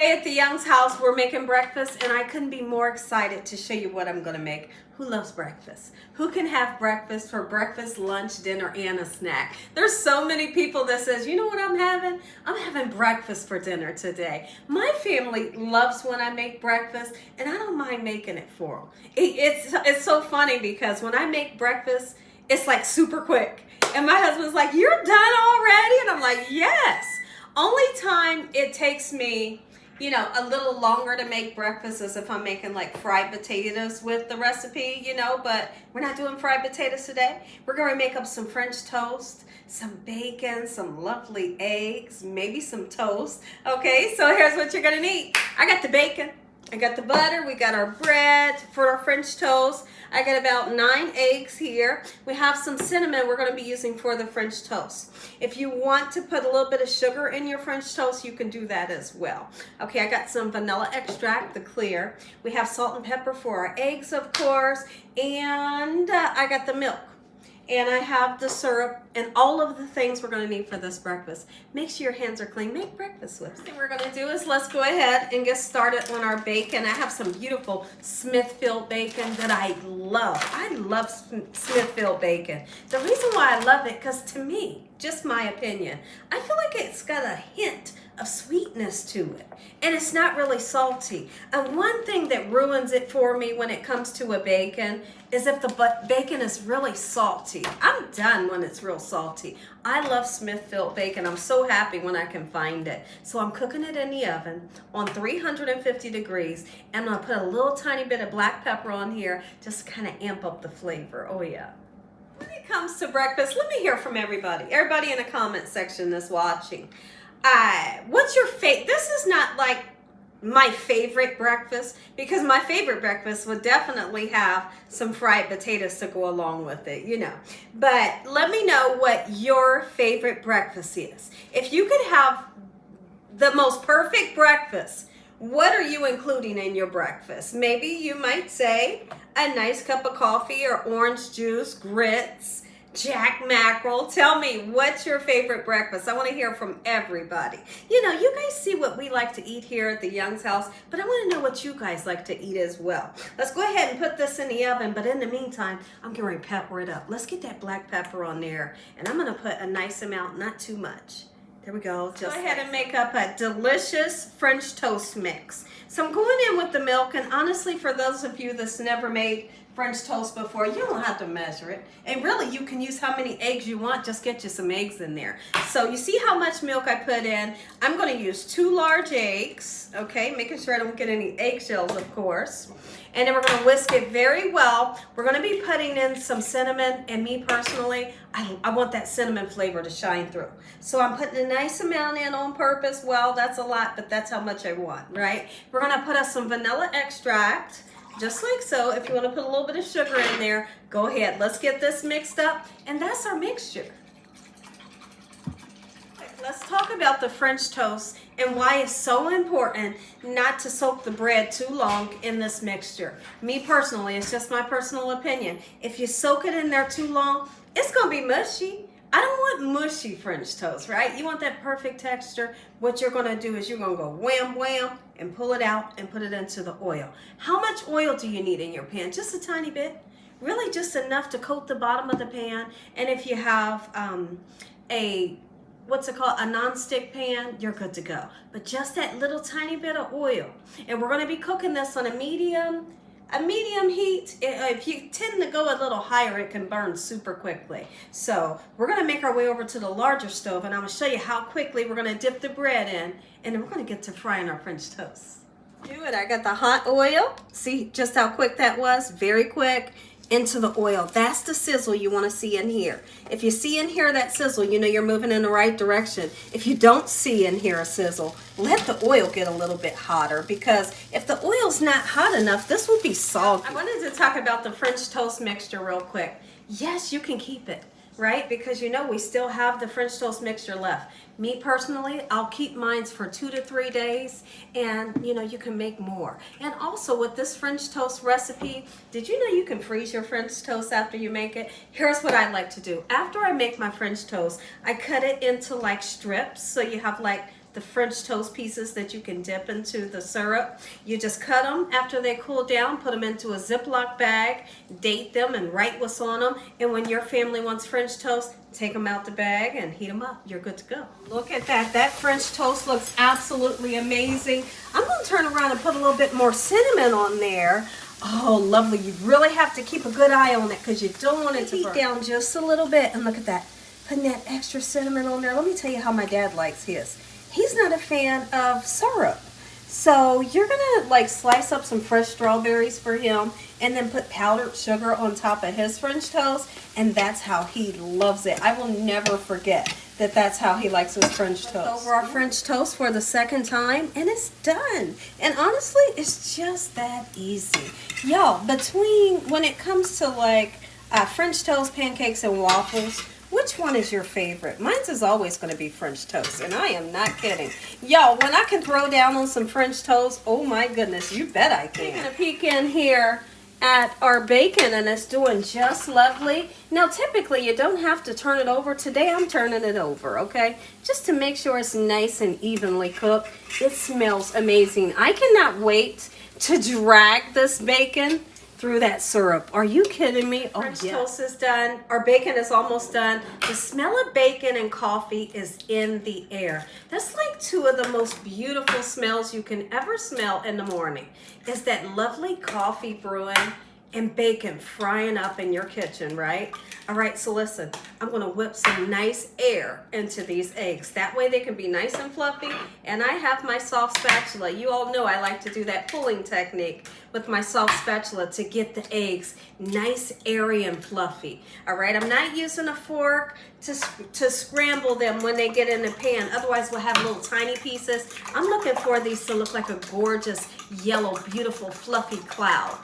Today at the Young's house, we're making breakfast, and I couldn't be more excited to show you what I'm going to make. Who loves breakfast? Who can have breakfast for breakfast, lunch, dinner, and a snack? There's so many people that says, you know what I'm having? I'm having breakfast for dinner today. My family loves when I make breakfast, and I don't mind making it for them. It's so funny because when I make breakfast, it's like super quick. And my husband's like, you're done already? And I'm like, yes. Only time it takes me a little longer to make breakfast is if I'm making like fried potatoes with the recipe, but we're not doing fried potatoes today. We're going to make up some French toast, some bacon, some lovely eggs, maybe some toast. Okay, so here's what you're going to need. I got the bacon. I got the butter, we got our bread for our French toast. I got about 9 eggs here. We have some cinnamon we're going to be using for the French toast. If you want to put a little bit of sugar in your French toast, you can do that as well. Okay, I got some vanilla extract, the clear. We have salt and pepper for our eggs, of course, and I got the milk. And I have the syrup and all of the things we're going to need for this breakfast. Make sure your hands are clean. Make breakfast with. What we're going to do is let's go ahead and get started on our bacon. I have some beautiful Smithfield bacon that I love. I love Smithfield bacon. The reason why I love it, because to me, just my opinion, I feel like it's got a hint of sweetness to it, and it's not really salty. And one thing that ruins it for me when it comes to a bacon is if the bacon is really salty. I'm done when it's real salty. I love Smithfield bacon. I'm so happy when I can find it. So I'm cooking it in the oven on 350 degrees, and I'm gonna put a little tiny bit of black pepper on here just to kind of amp up the flavor. Oh yeah. When it comes to breakfast, let me hear from everybody in the comment section that's watching. What's your favorite? This is not like my favorite breakfast, because my favorite breakfast would definitely have some fried potatoes to go along with it, But let me know what your favorite breakfast is. If you could have the most perfect breakfast, what are you including in your breakfast? Maybe you might say a nice cup of coffee or orange juice, grits, jack mackerel. Tell me, what's your favorite breakfast? I want to hear from everybody. You guys see what we like to eat here at the Young's house, but I want to know what you guys like to eat as well. Let's go ahead and put this in the oven, but in the meantime, I'm going to pepper it up. Let's get that black pepper on there, and I'm going to put a nice amount, not too much. There we go. Just go ahead and make up a delicious French toast mix. So I'm going in with the milk, and honestly, for those of you that's never made French toast before, you don't have to measure it. And really, you can use how many eggs you want. Just get you some eggs in there. So you see how much milk I put in? I'm going to use 2 large eggs, okay? Making sure I don't get any eggshells, of course. And then we're going to whisk it very well. We're going to be putting in some cinnamon, and me personally, I want that cinnamon flavor to shine through. So I'm putting a nice amount in on purpose. Well, that's a lot, but that's how much I want, right? We're going to put us some vanilla extract, just like so. If you want to put a little bit of sugar in there, go ahead. Let's get this mixed up, and that's our mixture. Let's talk about the French toast and why it's so important not to soak the bread too long in this mixture. Me personally, it's just my personal opinion. If you soak it in there too long, it's going to be mushy. I don't want mushy French toast, right? You want that perfect texture. What you're going to do is you're going to go wham, wham, and pull it out and put it into the oil. How much oil do you need in your pan? Just a tiny bit. Really just enough to coat the bottom of the pan. And if you have a non-stick pan, you're good to go. But just that little tiny bit of oil. And we're going to be cooking this on a medium heat. If you tend to go a little higher, it can burn super quickly. So we're going to make our way over to the larger stove, and I'm going to show you how quickly we're going to dip the bread in, and then we're going to get to frying our French toast. Do it. I got the hot oil. See just how quick that was? Very quick. Into the oil. That's the sizzle you want to see in here. If you see in here that sizzle, you know you're moving in the right direction. If you don't see in here a sizzle, let the oil get a little bit hotter, because if the oil's not hot enough, this will be soggy. I wanted to talk about the French toast mixture real quick. Yes, you can keep it, right? Because we still have the French toast mixture left. Me personally, I'll keep mine for 2 to 3 days, and you can make more. And also with this French toast recipe, did you know you can freeze your French toast after you make it? Here's what I like to do. After I make my French toast, I cut it into like strips, so you have like the French toast pieces that you can dip into the syrup. You just cut them after they cool down, put them into a Ziploc bag, date them and write what's on them. And when your family wants French toast, take them out the bag and heat them up. You're good to go. Look at that. That French toast looks absolutely amazing. I'm going to turn around and put a little bit more cinnamon on there. Oh, lovely. You really have to keep a good eye on it because you don't want it to heat down just a little bit. And look at that. Putting that extra cinnamon on there. Let me tell you how my dad likes his. He's not a fan of syrup. So you're going to like slice up some fresh strawberries for him and then put powdered sugar on top of his French toast. And that's how he loves it. I will never forget that that's how he likes his French toast. Over our French toast for the second time and it's done. And honestly, it's just that easy. Y'all, between when it comes to like French toast, pancakes, and waffles, which one is your favorite? Mine's is always going to be French toast, and I am not kidding. Y'all, when I can throw down on some French toast, oh my goodness, you bet I can. Taking a peek in here at our bacon, and it's doing just lovely. Now, typically, you don't have to turn it over. Today, I'm turning it over, okay? Just to make sure it's nice and evenly cooked. It smells amazing. I cannot wait to drag this bacon through that syrup. Are you kidding me? Oh, French toast is done. Our bacon is almost done. The smell of bacon and coffee is in the air. That's like two of the most beautiful smells you can ever smell in the morning. Is that lovely coffee brewing and bacon frying up in your kitchen, right? All right, so listen, I'm gonna whip some nice air into these eggs. That way they can be nice and fluffy. And I have my soft spatula. You all know I like to do that pulling technique with my soft spatula to get the eggs nice, airy, and fluffy. All right, I'm not using a fork to scramble them when they get in the pan. Otherwise, we'll have little tiny pieces. I'm looking for these to look like a gorgeous, yellow, beautiful, fluffy cloud.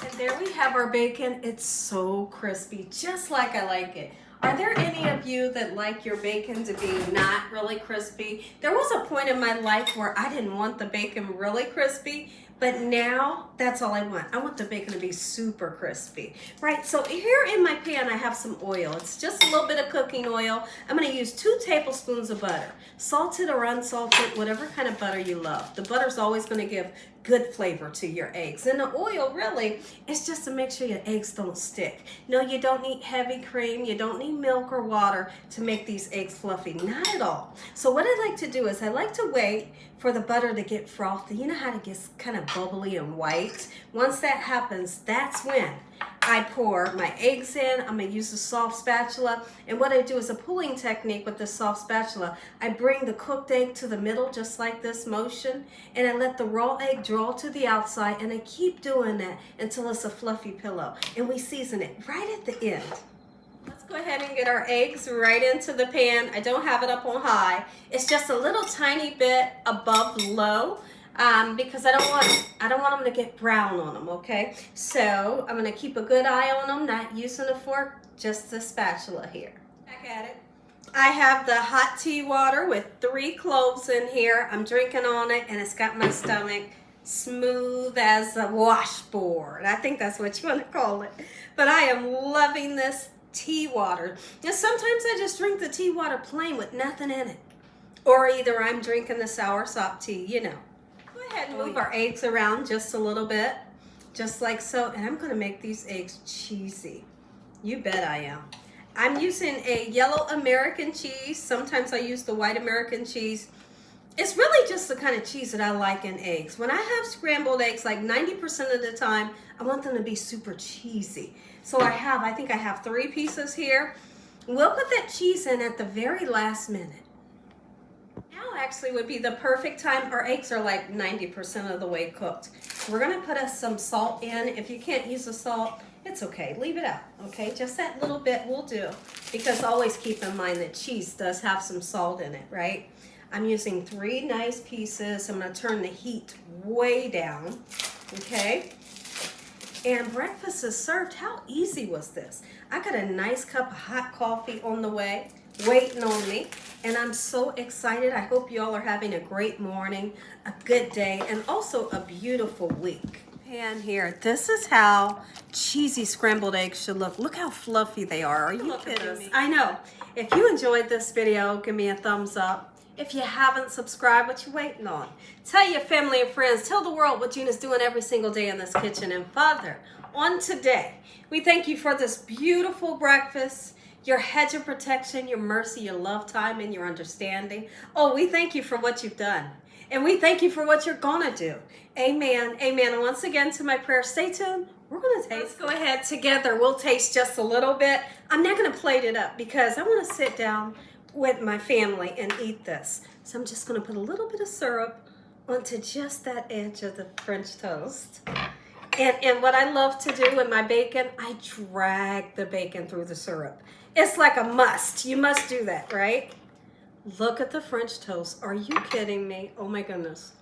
And there we have our bacon. It's so crispy, just like I like it. Are there any of you that like your bacon to be not really crispy? There was a point in my life where I didn't want the bacon really crispy, but now that's all I want. I want the bacon to be super crispy. Right, so here in my pan I have some oil. It's just a little bit of cooking oil. I'm gonna use 2 tablespoons of butter. Salted or unsalted, whatever kind of butter you love. The butter's always gonna give good flavor to your eggs. And the oil really is just to make sure your eggs don't stick. No, you don't need heavy cream. You don't need milk or water to make these eggs fluffy. Not at all. So what I like to do is I like to wait for the butter to get frothy. You know how it gets kind of bubbly and white? Once that happens, that's when I pour my eggs in. I'm going to use a soft spatula. And what I do is a pulling technique with this soft spatula. I bring the cooked egg to the middle, just like this motion. And I let the raw egg draw to the outside. And I keep doing that until it's a fluffy pillow. And we season it right at the end. Let's go ahead and get our eggs right into the pan. I don't have it up on high. It's just a little tiny bit above low. Because I don't want them to get brown on them, okay? So I'm gonna keep a good eye on them, not using a fork, just the spatula here. Back at it. I have the hot tea water with 3 cloves in here. I'm drinking on it and it's got my stomach smooth as a washboard. I think that's what you want to call it. But I am loving this tea water. And sometimes I just drink the tea water plain with nothing in it. Or either I'm drinking the soursop tea, you know. Go ahead and move our eggs around just a little bit, just like so. And I'm going to make these eggs cheesy. You bet I am. I'm using a yellow American cheese. Sometimes I use the white American cheese. It's really just the kind of cheese that I like in eggs. When I have scrambled eggs, like 90% of the time, I want them to be super cheesy. So I think I have 3 pieces here. We'll put that cheese in at the very last minute. Now actually would be the perfect time. Our eggs are like 90% of the way cooked. We're gonna put some salt in. If you can't use the salt, it's okay, leave it out, okay? Just that little bit will do, because always keep in mind that cheese does have some salt in it, right? I'm using 3 nice pieces. I'm gonna turn the heat way down, okay? And breakfast is served. How easy was this? I got a nice cup of hot coffee on the way, waiting on me, and I'm so excited. I hope you all are having a great morning, a good day, and also a beautiful week. Pan here. This is how cheesy scrambled eggs should look. Look how fluffy they are. Are you kidding me? I know. If you enjoyed this video, give me a thumbs up. If you haven't subscribed, what you waiting on? Tell your family and friends. Tell the world what Gina's doing every single day in this kitchen. And Father, on today, we thank you for this beautiful breakfast, your hedge of protection, your mercy, your love time, and your understanding. Oh, we thank you for what you've done. And we thank you for what you're going to do. Amen. Amen. And once again, to my prayer, stay tuned. We're going to taste. Let's go ahead together. We'll taste just a little bit. I'm not going to plate it up because I want to sit down with my family and eat this. So I'm just going to put a little bit of syrup onto just that edge of the French toast. And what I love to do with my bacon, I drag the bacon through the syrup. It's like a must. You must do that, right? Look at the French toast. Are you kidding me? Oh my goodness.